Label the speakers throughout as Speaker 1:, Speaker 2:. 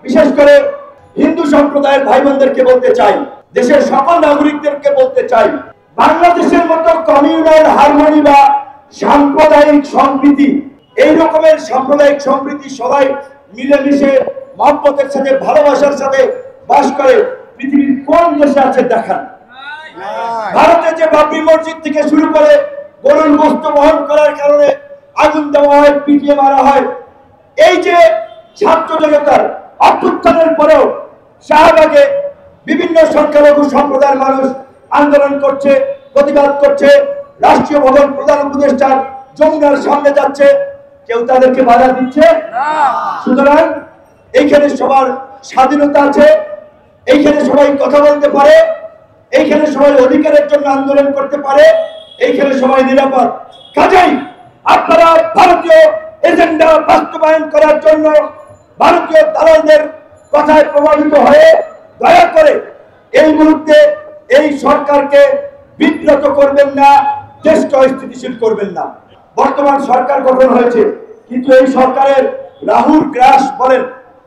Speaker 1: বিশেষ করে হিন্দু সম্প্রদায়ের ভাই বোনদেরকে বলতে চাই, দেশের সকল নাগরিকদেরকে বলতে চাই, বাংলাদেশের মতো কমিউনাল হারমোনি বা সাম্প্রদায়িক সম্প্রীতি, এই রকমের সাম্প্রদায়িক সম্প্রীতি সবাই মিলেমিশে মহব্বতের সাথে ভালোবাসার সাথে বাস করে পৃথিবীর কোন দেশে আছে দেখান। ভারতে যে বাবরি মসজিদ থেকে শুরু করে গরুর গোশত বহন করার কারণে আগুন দেওয়া হয়, পিটিয়ে মারা হয়, এই যে ছাত্র জনতার অভ্যুত্থানের পরেও শাহবাগে বিভিন্ন সংখ্যালঘু সম্প্রদায়ের মানুষ আন্দোলন করছে, প্রতিবাদ করছে, রাষ্ট্রীয় ভবন প্রধান উপদেষ্টার যমুনার সামনে যাচ্ছে, কেউ তাদেরকে বাধা দিচ্ছে না। সুতরাং এইখানে সবার স্বাধীনতা আছে, এইখানে সবাই কথা বলতে পারে, এইখানে সবাই অধিকারের জন্য আন্দোলন করতে পারে, এইখানে সবাই নিরাপদ। কাজেই আপনারা ভারতীয় এজেন্ডা বাস্তবায়ন করার জন্য ভারতীয় দালালদের কথায় প্রভাবিত হয়ে দয়া করে এই মুহূর্তে এই সরকারকে বিব্রত করবেন না, দেশকে অস্থিতিশীল করবেন না। বর্তমান সরকার গঠন হয়েছে, কিন্তু এই সরকারের রাহুর গ্রাস বলেন,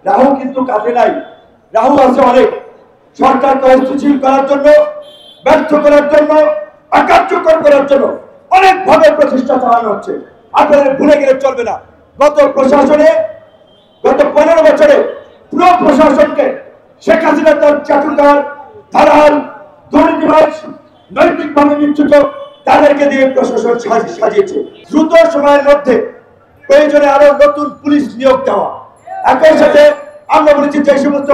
Speaker 1: রাহু কিন্তু কাটে নাই, রাহু আছে অনেক। সরকারকে অস্থিতিশীল করার জন্য, ব্যর্থ করার জন্য, অকার্যকর করার জন্য অনেকভাবে প্রচেষ্টা চালানো হচ্ছে। আপনাদের ভুলে গেলে চলবে না, গত 15 বছরে পুরো প্রশাসনকে শেখ হাসিনা তার চাটুকার, দালাল, দুর্নীতিবাজ, নৈতিকভাবে বিচ্যুত তাদেরকে দিয়ে প্রশাসন সাজিয়েছে। দ্রুত সময়ের মধ্যে প্রয়োজনে আরো নতুন পুলিশ নিয়োগ দেওয়া। একই সাথে আমরা বলেছি যে সমস্ত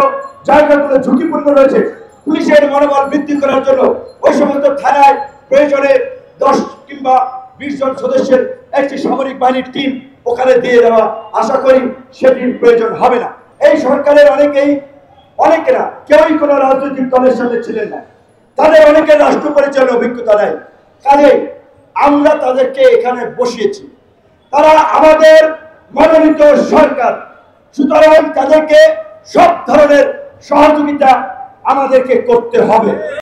Speaker 1: জায়গাগুলো ঝুঁকিপূর্ণ রয়েছে, পুলিশের মনোবল বৃদ্ধি করার জন্য ওই সমস্ত থানায় প্রয়োজনে 10 কিংবা 20 জন সদস্যের একটি সামরিক বাহিনীর টিম ওখানে দিয়ে দেওয়া। আশা করি সেটির প্রয়োজন হবে না। এই সরকারের অনেকেরা কেউই কোনো রাজনৈতিক দলের সাথে ছিলেন না, তাদের অনেকের রাষ্ট্র পরিচালনার অভিজ্ঞতা নেই। কাজে আমরা তাদেরকে এখানে বসিয়েছি, তারা আমাদের মনোনীত সরকার। সুতরাং তাদেরকে সব ধরনের সহযোগিতা আমাদেরকে করতে হবে।